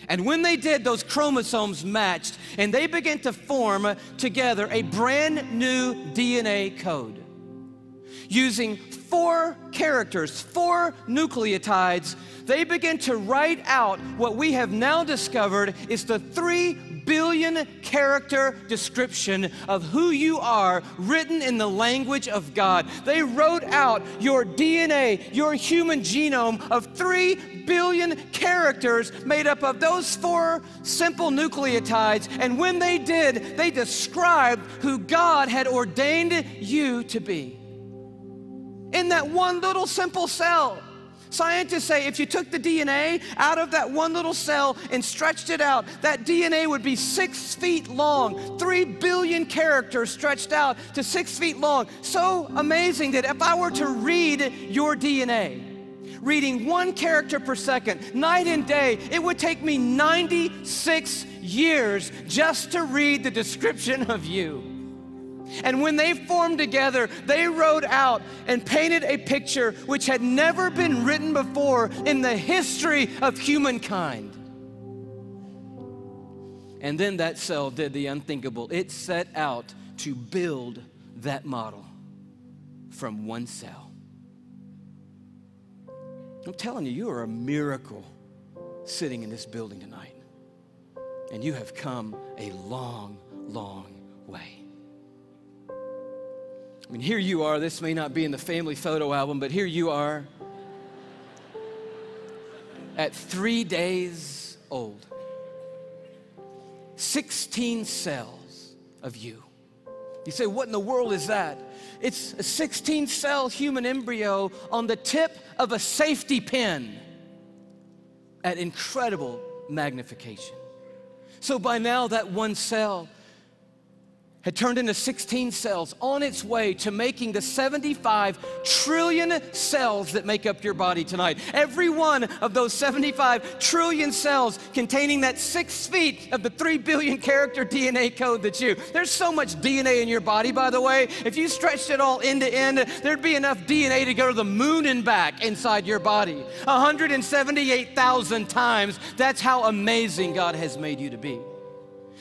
And when they did, those chromosomes matched, and they began to form together a brand new DNA code. Using 4 characters, 4 nucleotides, they began to write out what we have now discovered is the 3 billion character description of who you are, written in the language of God. They wrote out your DNA, your human genome of 3 billion characters made up of those 4 simple nucleotides. And when they did, they described who God had ordained you to be. In that one little simple cell. Scientists say if you took the DNA out of that one little cell and stretched it out, that DNA would be 6 feet long, 3 billion characters stretched out to 6 feet long. So amazing that if I were to read your DNA, reading 1 character per second, night and day, it would take me 96 years just to read the description of you. And when they formed together, they wrote out and painted a picture which had never been written before in the history of humankind. And then that cell did the unthinkable. It set out to build that model from 1 cell. I'm telling you, you are a miracle sitting in this building tonight. And you have come a long, long way. I mean, here you are. This may not be in the family photo album, but here you are at 3 days old. 16 cells of you. You say, what in the world is that? It's a 16-cell human embryo on the tip of a safety pin at incredible magnification. So by now, that 1 cell had turned into 16 cells on its way to making the 75 trillion cells that make up your body tonight. Every one of those 75 trillion cells containing that 6 feet of the 3 billion character DNA code that's you. There's so much DNA in your body, by the way. If you stretched it all end to end, there'd be enough DNA to go to the moon and back inside your body. 178,000 times. That's how amazing God has made you to be.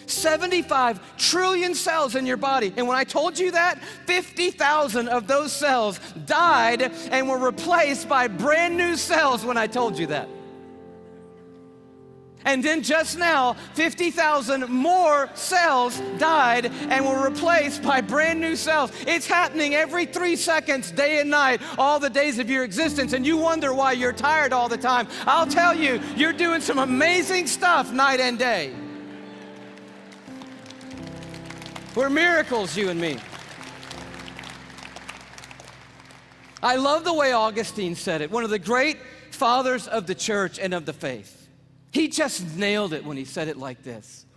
75 trillion cells in your body. And when I told you that, 50,000 of those cells died and were replaced by brand new cells when I told you that. And then just now, 50,000 more cells died and were replaced by brand new cells. It's happening every 3 seconds, day and night, all the days of your existence. And you wonder why you're tired all the time. I'll tell you, you're doing some amazing stuff night and day. We're miracles, you and me. I love the way Augustine said it, one of the great fathers of the church and of the faith. He just nailed it when he said it like this.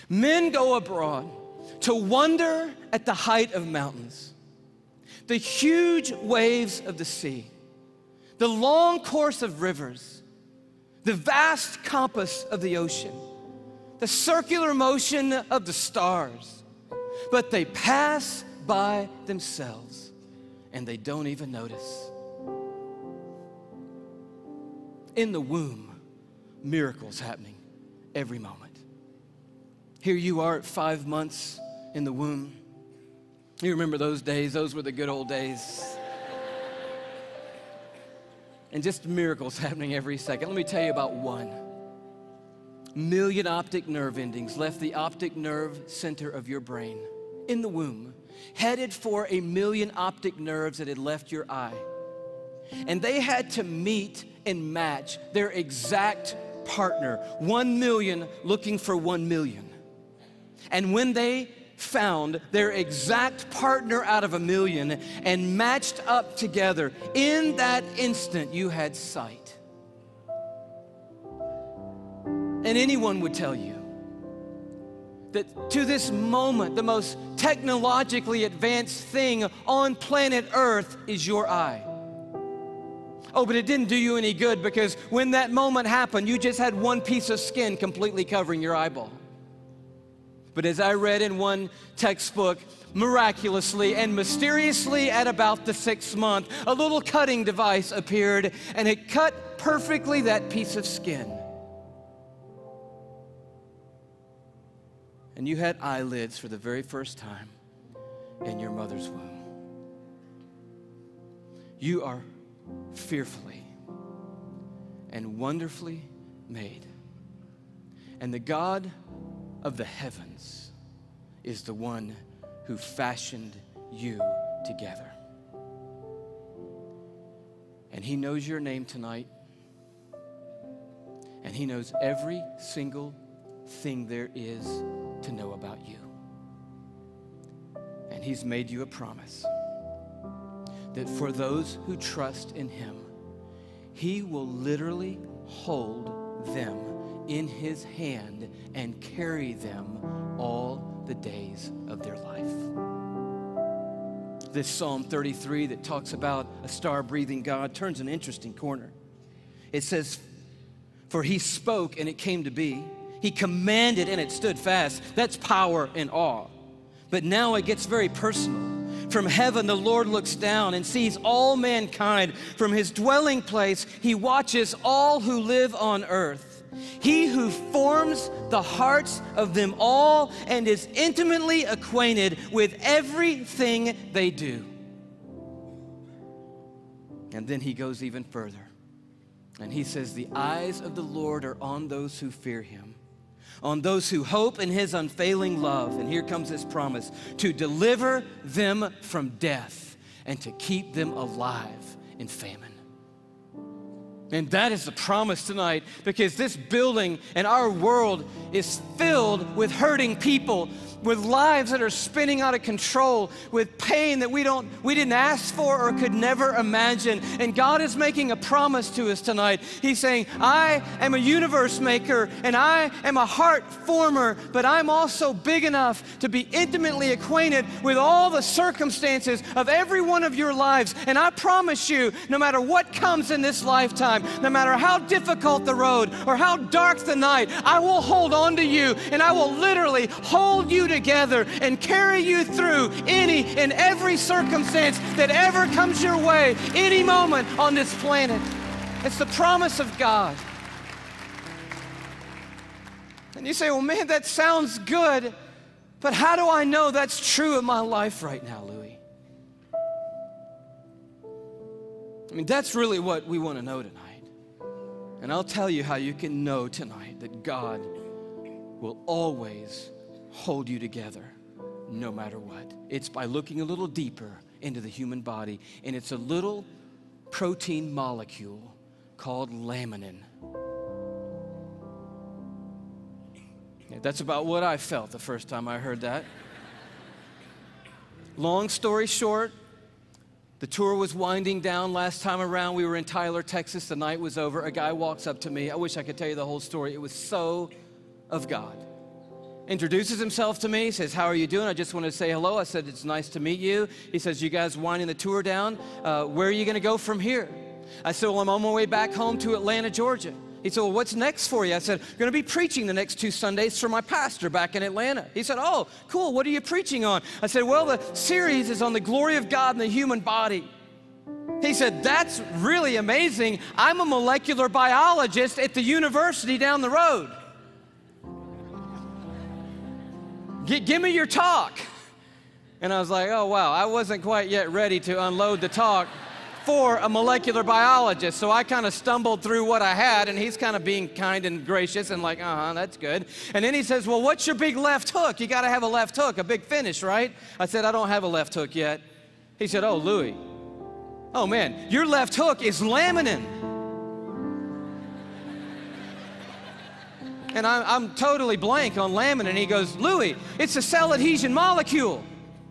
Men go abroad to wonder at the height of mountains, the huge waves of the sea, the long course of rivers, the vast compass of the ocean, the circular motion of the stars. But they pass by themselves and they don't even notice. In the womb, miracles happening every moment. Here you are at 5 months in the womb. You remember those days? Those were the good old days. And just miracles happening every second. Let me tell you about 1 million optic nerve endings left the optic nerve center of your brain in the womb, headed for 1 million optic nerves that had left your eye. And they had to meet and match their exact partner, 1 million looking for 1 million. And when they found their exact partner out of 1 million and matched up together, in that instant you had sight. And anyone would tell you that to this moment, the most technologically advanced thing on planet Earth is your eye. Oh, but it didn't do you any good because when that moment happened, you just had 1 piece of skin completely covering your eyeball. But as I read in one textbook, miraculously and mysteriously at about the 6th month, a little cutting device appeared and it cut perfectly that piece of skin. and you had eyelids for the very first time in your mother's womb. You are fearfully and wonderfully made. And the God of the heavens is the one who fashioned you together. And He knows your name tonight. And He knows every single thing there is to know about you. And He's made you a promise that for those who trust in Him, He will literally hold them in His hand and carry them all the days of their life. This Psalm 33 that talks about a star-breathing God turns an interesting corner. It says, "For He spoke and it came to be. He commanded and it stood fast." That's power and awe. But now it gets very personal. From heaven, the Lord looks down and sees all mankind. From His dwelling place, He watches all who live on earth. He who forms the hearts of them all and is intimately acquainted with everything they do. And then He goes even further. And He says, "The eyes of the Lord are on those who fear Him, on those who hope in His unfailing love." And here comes His promise, "to deliver them from death and to keep them alive in famine." And that is the promise tonight, because this building and our world is filled with hurting people, with lives that are spinning out of control, with pain that we didn't ask for or could never imagine. And God is making a promise to us tonight. He's saying, "I am a universe maker and I am a heart former, but I'm also big enough to be intimately acquainted with all the circumstances of every one of your lives. And I promise you, no matter what comes in this lifetime, no matter how difficult the road or how dark the night, I will hold on to you and I will literally hold you together and carry you through any and every circumstance that ever comes your way, any moment on this planet." It's the promise of God. And you say, "Well, man, that sounds good, but how do I know that's true in my life right now, Louis?" I mean, that's really what we want to know tonight. And I'll tell you how you can know tonight that God will always hold you together no matter what. It's by looking a little deeper into the human body, and it's a little protein molecule called laminin. Yeah, that's about what I felt the first time I heard that. Long story short, the tour was winding down last time around. We were in Tyler, Texas. The night was over. A guy walks up to me. I wish I could tell you the whole story. It was so of God. Introduces himself to me, says, "How are you doing? I just want to say hello." I said, "It's nice to meet you." He says, "You guys winding the tour down? Where are you going to go from here?" I said, "Well, I'm on my way back home to Atlanta, Georgia." He said, "Well, what's next for you?" I said, "I'm going to be preaching the next 2 Sundays for my pastor back in Atlanta." He said, "Oh, cool. What are you preaching on?" I said, "Well, the series is on the glory of God in the human body." He said, "That's really amazing. I'm a molecular biologist at the university down the road. Give me your talk." And I was like, oh, wow, I wasn't quite yet ready to unload the talk for a molecular biologist. So I kind of stumbled through what I had, and he's kind of being kind and gracious and like, that's good. And then he says, "Well, what's your big left hook? You got to have a left hook, a big finish, right?" I said, "I don't have a left hook yet." He said, "Oh, Louis, oh man, your left hook is laminin." And I'm totally blank on laminin. He goes, "Louis, it's a cell adhesion molecule."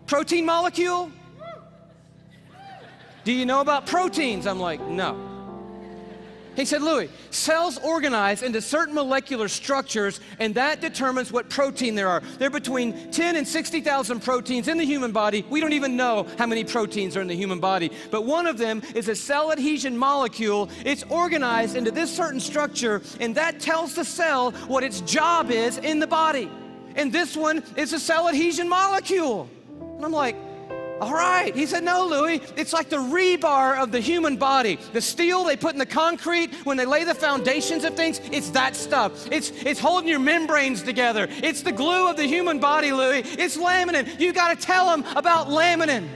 Protein molecule? "Do you know about proteins?" I'm like, "No." He said, "Louis, cells organize into certain molecular structures, and that determines what protein there are. There are between 10 and 60,000 proteins in the human body. We don't even know how many proteins are in the human body. But one of them is a cell adhesion molecule. It's organized into this certain structure, and that tells the cell what its job is in the body. And this one is a cell adhesion molecule." And I'm like, All right. He said, no, Louis, it's like the rebar of the human body. The steel they put in the concrete when they lay the foundations of things, it's that stuff. It's holding your membranes together. It's the glue of the human body, Louis. It's laminin. You got to tell them about laminin.